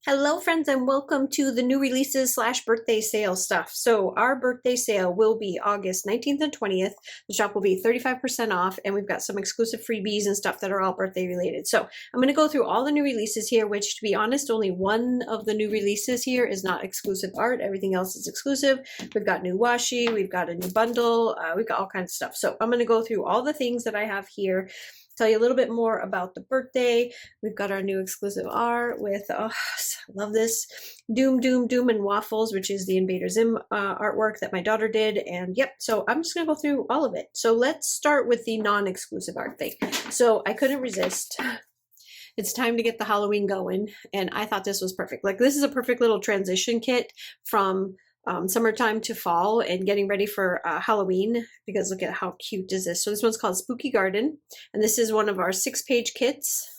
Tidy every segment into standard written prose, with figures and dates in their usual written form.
Hello friends and welcome to the new releases slash birthday sale stuff. So our birthday sale will be August 19th and 20th. The shop will be 35% off and we've got some exclusive freebies and stuff that are all birthday related. So I'm going to go through all the new releases here, which to be honest, only one of the new releases here is not exclusive art. Everything else is exclusive. We've got new washi, we've got a new bundle, we've got all kinds of stuff. So I'm going to go through all the things that I have here, tell you a little bit more about the birthday. We've got our new exclusive art with, oh, I love this, Doom, and Waffles, which is the Invader Zim artwork that my daughter did. And yep, so I'm just gonna go through all of it. So let's start with the non-exclusive art thing. So I couldn't resist. It's time to get the Halloween going. And I thought this was perfect. Like, this is a perfect little transition kit from summertime to fall and getting ready for Halloween, because look at how cute is this. So this one's called Spooky Garden, and this is one of our 6-page kits.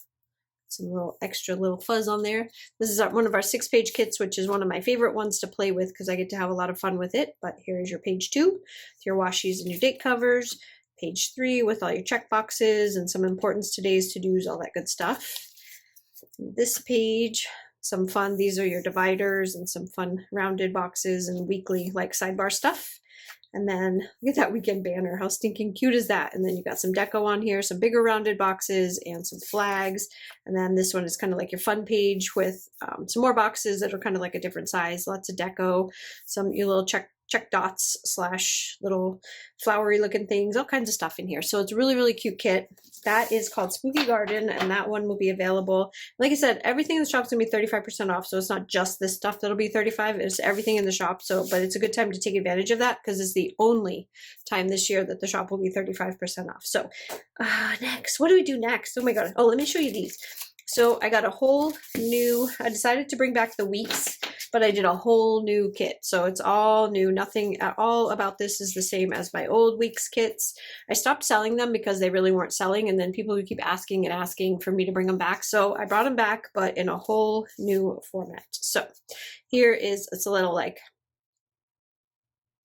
Some little extra little fuzz on there. This is one of our 6-page kits, which is one of my favorite ones to play with because I get to have a lot of fun with it. But here's your page 2 with your washies and your date covers. Page 3 with all your check boxes and some importance, today's to-dos, all that good stuff. This page, some fun, these are your dividers and some fun rounded boxes and weekly like sidebar stuff. And then look at that weekend banner, how stinking cute is that? And then you got some deco on here, some bigger rounded boxes and some flags. And then this one is kind of like your fun page with some more boxes that are kind of like a different size, lots of deco, some your little check dots slash little flowery looking things, all kinds of stuff in here. So it's a really cute kit. That is called Spooky Garden, and that one will be available. Like I said, everything in the shop is gonna be 35% off. So it's not just this stuff that'll be 35, it's everything in the shop. So, but it's a good time to take advantage of that because it's the only time this year that the shop will be 35% off. So next, what do we do next? Oh my God. Oh, let me show you these. So I got a whole new, I decided to bring back the weeks, but I did a whole new kit. So it's all new. Nothing at all about this is the same as my old weeks kits. I stopped selling them because they really weren't selling. And then people would keep asking and asking for me to bring them back. So I brought them back, but in a whole new format. So here is, it's a little like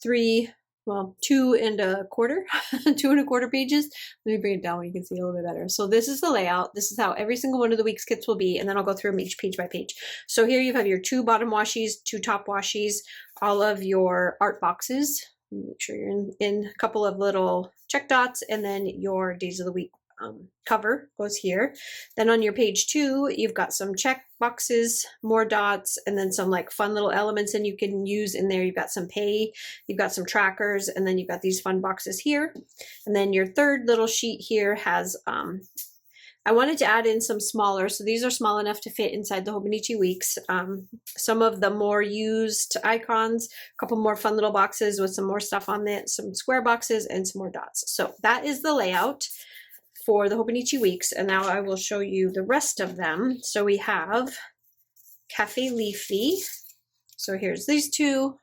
2 2.25 pages. Let me bring it down where you can see a little bit better. So this is the layout. This is how every single one of the week's kits will be, and then I'll go through them each page by page. So here you have your 2 bottom washies, 2 top washies, all of your art boxes. Make sure you're in a couple of little check dots, and then your days of the week cover goes here. Then on your page 2, you've got some check boxes, more dots, and then some like fun little elements and you can use in there. You've got some pay, you've got some trackers, and then you've got these fun boxes here. And then your third little sheet here has I wanted to add in some smaller, so these are small enough to fit inside the Hobonichi Weeks. Some of the more used icons, a couple more fun little boxes with some more stuff on it, some square boxes, and some more dots. So that is the layout for the Hobonichi Weeks, and now I will show you the rest of them. So we have Cafe Leafy. So here's these 2. You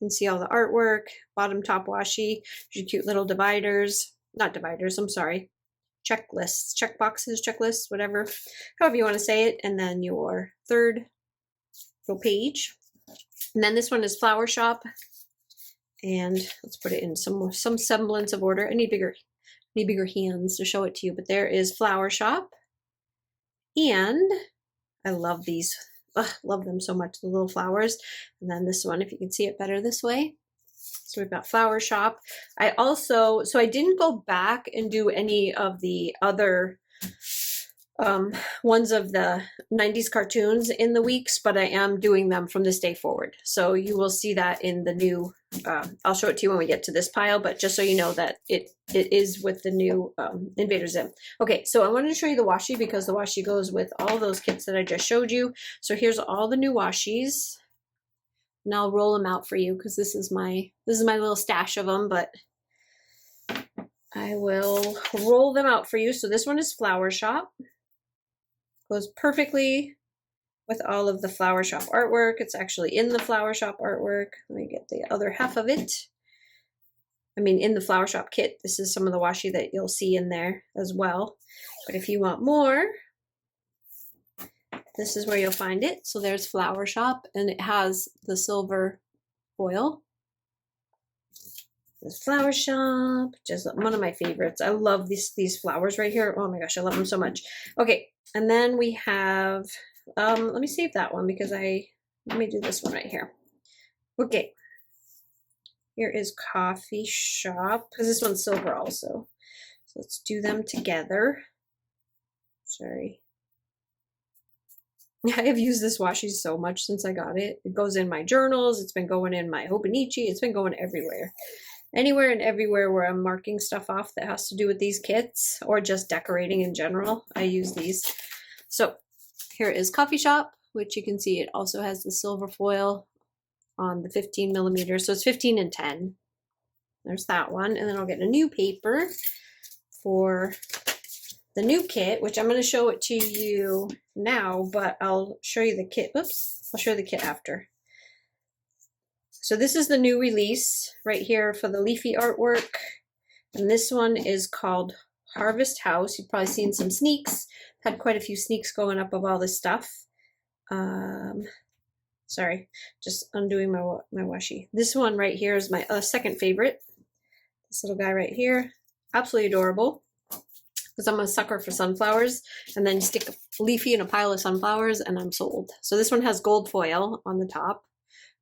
can see all the artwork, bottom top washi, your cute little dividers, not dividers, I'm sorry, checklists, check boxes, checklists, whatever, however you want to say it. And then your third little page. And then this one is Flower Shop. And let's put it in some semblance of order. I need bigger hands to show it to you, but there is Flower Shop. And I love these. Love them so much, the little flowers. And then this one, if you can see it better this way. So we've got Flower Shop. I didn't go back and do any of the other ones of the 90s cartoons in the weeks, but I am doing them from this day forward. So you will see that in the new, I'll show it to you when we get to this pile, but just so you know that it is with the new Invader Zim. Okay, so I wanted to show you the washi because the washi goes with all those kits that I just showed you. So here's all the new washis. And I'll roll them out for you because this is my little stash of them, but I will roll them out for you. So this one is Flower Shop. Goes perfectly with all of the Flower Shop artwork. It's actually in the Flower Shop artwork. Let me get the other half of it. I mean, in the Flower Shop kit, this is some of the washi that you'll see in there as well. But if you want more, this is where you'll find it. So there's Flower Shop, and it has the silver foil. This Flower Shop, just one of my favorites. I love these flowers right here. Oh my gosh, I love them so much. Okay, and then we have Let me save that one because let me do this one right here. Okay. Here is Coffee Shop, because this one's silver also. So let's do them together. Sorry. I have used this washi so much since I got it. It goes in my journals. It's been going in my Hobonichi. It's been going everywhere. Anywhere and everywhere where I'm marking stuff off that has to do with these kits or just decorating in general, I use these. So here is Coffee Shop, which you can see it also has the silver foil on the 15 millimeters. So it's 15 and 10. There's that one. And then I'll get a new paper for the new kit, which I'm going to show it to you now, but I'll show you the kit. Oops, I'll show you the kit after. So this is the new release right here for the leafy artwork. And this one is called Harvest House. You've probably seen some sneaks. Had quite a few sneaks going up of all this stuff. Sorry, just undoing my washi. This one right here is my second favorite. This little guy right here. Absolutely adorable. Because I'm a sucker for sunflowers. And then you stick a leafy in a pile of sunflowers and I'm sold. So this one has gold foil on the top.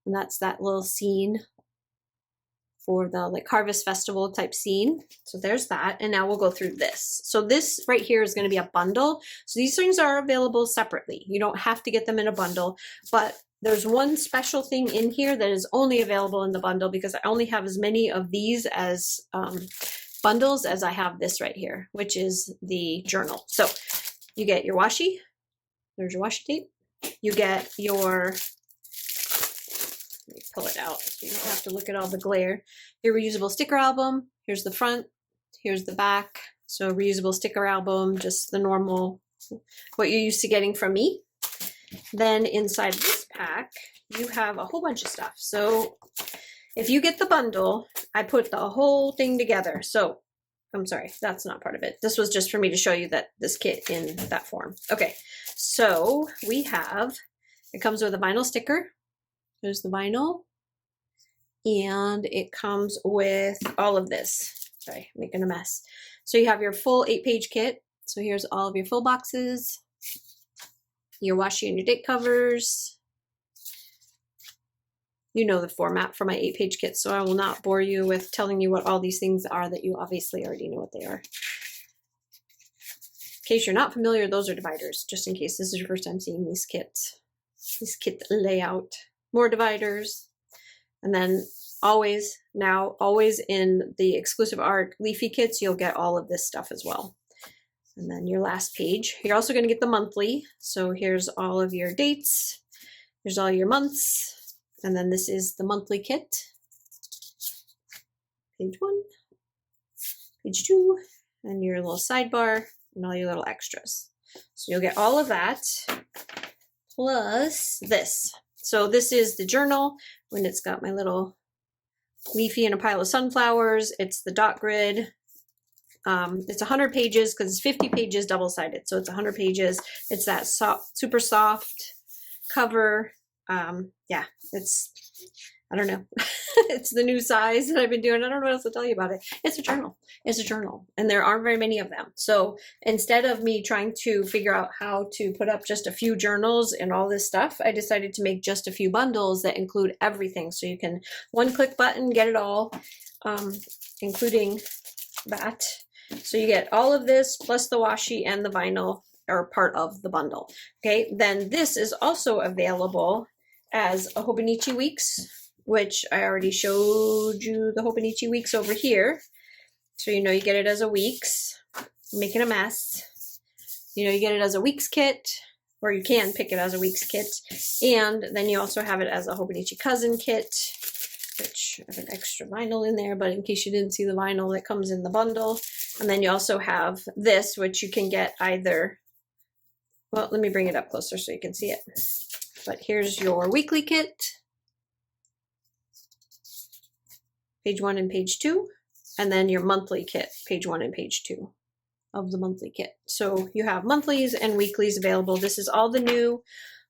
And that's that little scene for the like harvest festival type scene. So there's that. And now we'll go through this. So this right here is going to be a bundle. So these things are available separately. You don't have to get them in a bundle, but there's one special thing in here that is only available in the bundle because I only have as many of these as bundles as I have this right here, which is the journal. So you get your washi. There's your washi tape. You get your, let me pull it out so you don't have to look at all the glare. Your reusable sticker album. Here's the front. Here's the back. So reusable sticker album, just the normal, what you're used to getting from me. Then inside this pack, you have a whole bunch of stuff. So if you get the bundle, I put the whole thing together. So I'm sorry, that's not part of it. This was just for me to show you that this kit in that form. Okay, so we have, it comes with a vinyl sticker. There's the vinyl. And it comes with all of this. Sorry, I'm making a mess. So you have your full 8-page kit. So here's all of your full boxes, your washi and your date covers. You know the format for my 8-page kit, so I will not bore you with telling you what all these things are that you obviously already know what they are. In case you're not familiar, those are dividers, just in case this is your first time seeing these kits. This kit layout. More dividers. And then always in the exclusive art leafy kits, you'll get all of this stuff as well. And then your last page. You're also going to get the monthly. So here's all of your dates. Here's all your months. And then this is the monthly kit. Page 1, page 2, and your little sidebar and all your little extras. So you'll get all of that plus this. So this is the journal when it's got my little leafy and a pile of sunflowers. It's the dot grid. It's 100 pages because it's 50 pages double-sided. So it's 100 pages. It's that super soft cover. Yeah, it's, I don't know. It's the new size that I've been doing. I don't know what else to tell you about it. It's a journal. It's a journal. And there aren't very many of them. So instead of me trying to figure out how to put up just a few journals and all this stuff, I decided to make just a few bundles that include everything. So you can one-click button, get it all, including that. So you get all of this plus the washi and the vinyl are part of the bundle. Okay, then this is also available as a Hobonichi Weeks, which I already showed you the Hobonichi Weeks over here. So you know you get it as a Weeks. I'm making a mess. You know you get it as a Weeks kit, or you can pick it as a Weeks kit. And then you also have it as a Hobonichi Cousin kit, which I have an extra vinyl in there, but in case you didn't see the vinyl, that comes in the bundle. And then you also have this, which you can get either, well, let me bring it up closer so you can see it. But here's your weekly kit, page 1 and page 2, and then your monthly kit, page 1 and page 2 of the monthly kit. So you have monthlies and weeklies available. This is all the new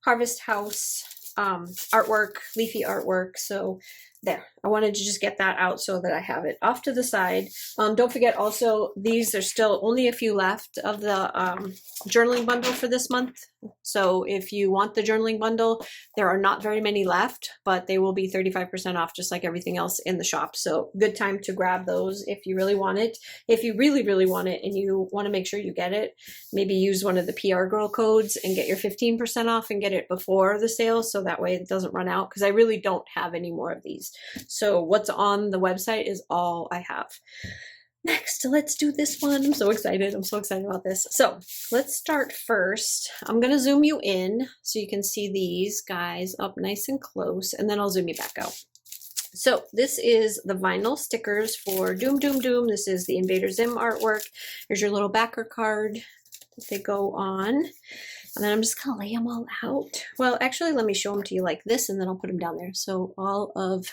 Harvest House artwork, leafy artwork. So there, I wanted to just get that out so that I have it off to the side. Don't forget also, these, there's still only a few left of the journaling bundle for this month. So if you want the journaling bundle, there are not very many left, but they will be 35% off just like everything else in the shop. So good time to grab those if you really want it. If you really, really want it and you want to make sure you get it, maybe use one of the PR Girl codes and get your 15% off and get it before the sale, so that way it doesn't run out, because I really don't have any more of these. So what's on the website is all I have. Next, let's do this one. I'm so excited. I'm so excited about this. So let's start first. I'm going to zoom you in so you can see these guys up nice and close, and then I'll zoom you back out. So this is the vinyl stickers for Doom Doom Doom. This is the Invader Zim artwork. Here's your little backer card that they go on. And then I'm just going to lay them all out. Well, actually, let me show them to you like this, and then I'll put them down there. So all of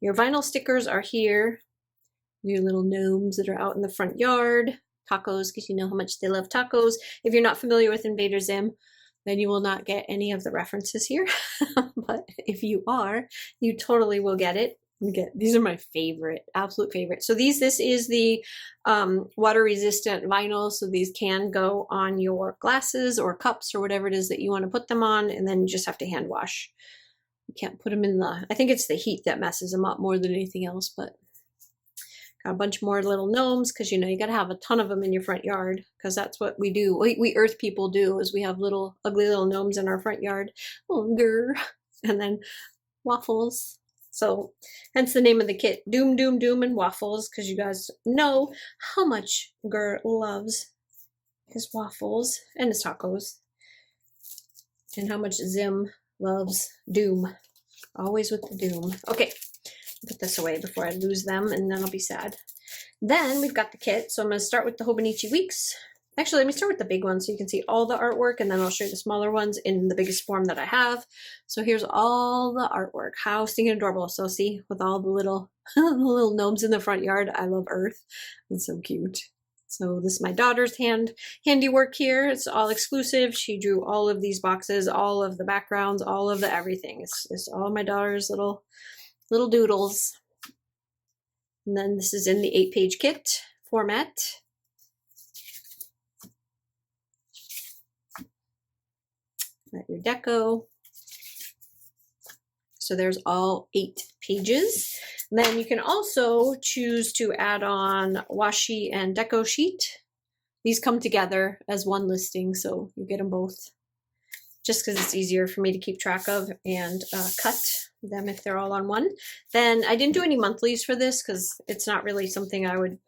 your vinyl stickers are here. Your little gnomes that are out in the front yard. Tacos, because you know how much they love tacos. If you're not familiar with Invader Zim, then you will not get any of the references here. But if you are, you totally will get it. These are my favorite, absolute favorite. So this is the water resistant vinyl. So these can go on your glasses or cups or whatever it is that you want to put them on, and then you just have to hand wash. You can't put them in I think it's the heat that messes them up more than anything else, but got a bunch more little gnomes, because you know you got to have a ton of them in your front yard, because that's what we do. We earth people do, is we have little ugly little gnomes in our front yard. Oh, grr. And then waffles. So hence the name of the kit, Doom Doom Doom and Waffles, because you guys know how much Gur loves his waffles and his tacos, and how much Zim loves Doom. Always with the Doom. Okay. Put this away before I lose them, and then I'll be sad. Then we've got the kit. So I'm going to start with the Hobonichi Weeks. Actually, let me start with the big one so you can see all the artwork, and then I'll show you the smaller ones in the biggest form that I have. So here's all the artwork. How stinking adorable. So see, with all the little gnomes in the front yard. I love Earth. It's so cute. So this is my daughter's handiwork here. It's all exclusive. She drew all of these boxes, all of the backgrounds, all of the everything. It's all my daughter's little doodles. And then this is in the 8-page kit format. Got your deco. So there's all 8 pages. And then you can also choose to add on washi and deco sheet. These come together as one listing, so you get them both, just because it's easier for me to keep track of and cut them if they're all on one. Then I didn't do any monthlies for this because it's not really something I don't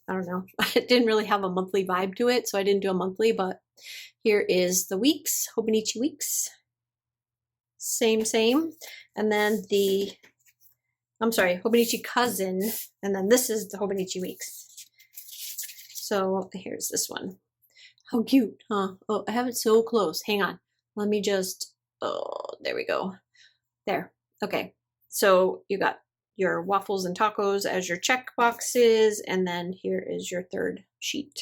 know. It didn't really have a monthly vibe to it, so I didn't do a monthly, but here is the weeks, Hobonichi Weeks. Same. And then Hobonichi Cousin, and then this is the Hobonichi Weeks. So here's this one. How cute, huh? Oh, I have it so close. Hang on. Let me just, there we go. There. Okay. So you got your waffles and tacos as your check boxes, and then here is your third sheet.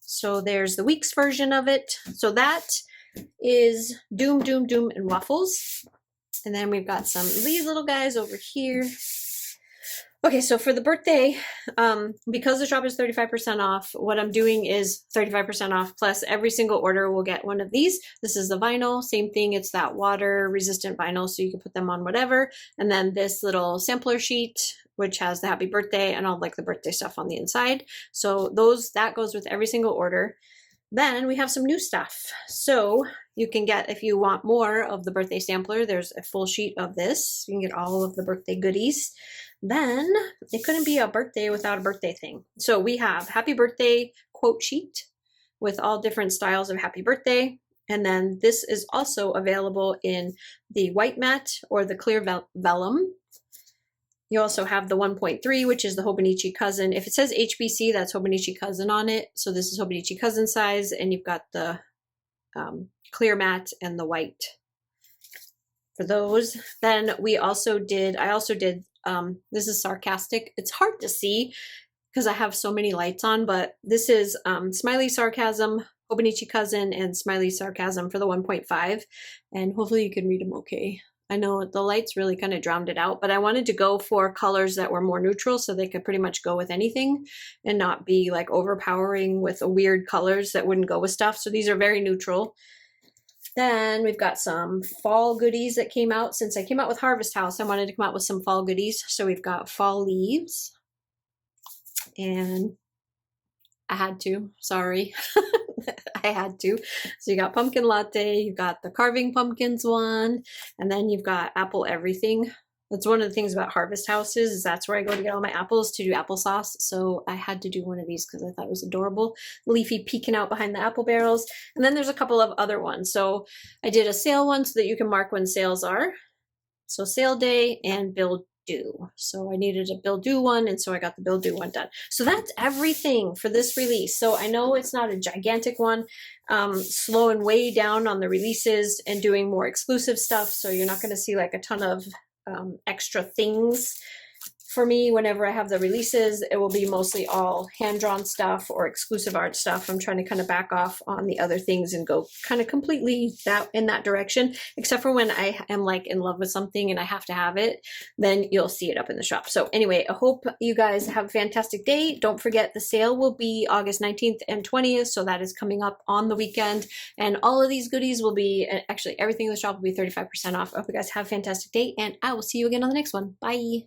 So there's the weeks version of it. So that is Doom, Doom, Doom, and Waffles. And then we've got some of these little guys over here. Okay, so for the birthday, because the shop is 35% off, what I'm doing is 35% off plus every single order will get one of these. This is the vinyl, same thing. It's that water resistant vinyl, so you can put them on whatever. And then this little sampler sheet, which has the happy birthday and all like the birthday stuff on the inside. So that goes with every single order. Then we have some new stuff. So you can get, if you want more of the birthday sampler, there's a full sheet of this. You can get all of the birthday goodies. Then it couldn't be a birthday without a birthday thing. So we have happy birthday quote sheet with all different styles of happy birthday. And then this is also available in the white matte or the clear vellum. You also have the 1.3, which is the Hobonichi Cousin. If it says HBC, that's Hobonichi Cousin on it. So this is Hobonichi Cousin size, and you've got the clear matte and the white for those. Then I also did, this is sarcastic. It's hard to see because I have so many lights on, but this is Smiley Sarcasm, Hobonichi Cousin, and Smiley Sarcasm for the 1.5. And hopefully you can read them okay. I know the lights really kind of drowned it out, but I wanted to go for colors that were more neutral so they could pretty much go with anything and not be like overpowering with weird colors that wouldn't go with stuff. So these are very neutral. Then we've got some fall goodies that came out. Since I came out with Harvest House, I wanted to come out with some fall goodies. So we've got fall leaves, and I had to, sorry. I had to. So you got pumpkin latte, you got the carving pumpkins one, and then you've got apple everything. That's one of the things about Harvest Houses, is that's where I go to get all my apples to do applesauce. So I had to do one of these because I thought it was adorable. Leafy peeking out behind the apple barrels. And then there's a couple of other ones. So I did a sale one so that you can mark when sales are. So sale day and bill due. So I needed a bill due one, and so I got the bill due one done. So that's everything for this release. So I know it's not a gigantic one, slowing way down on the releases and doing more exclusive stuff. So you're not going to see like a ton of extra things. For me, whenever I have the releases, it will be mostly all hand-drawn stuff or exclusive art stuff. I'm trying to kind of back off on the other things and go kind of completely in that direction, except for when I am like in love with something and I have to have it, then you'll see it up in the shop. So anyway, I hope you guys have a fantastic day. Don't forget the sale will be August 19th and 20th, so that is coming up on the weekend. And all of these goodies will be, actually everything in the shop will be 35% off. I hope you guys have a fantastic day, and I will see you again on the next one. Bye.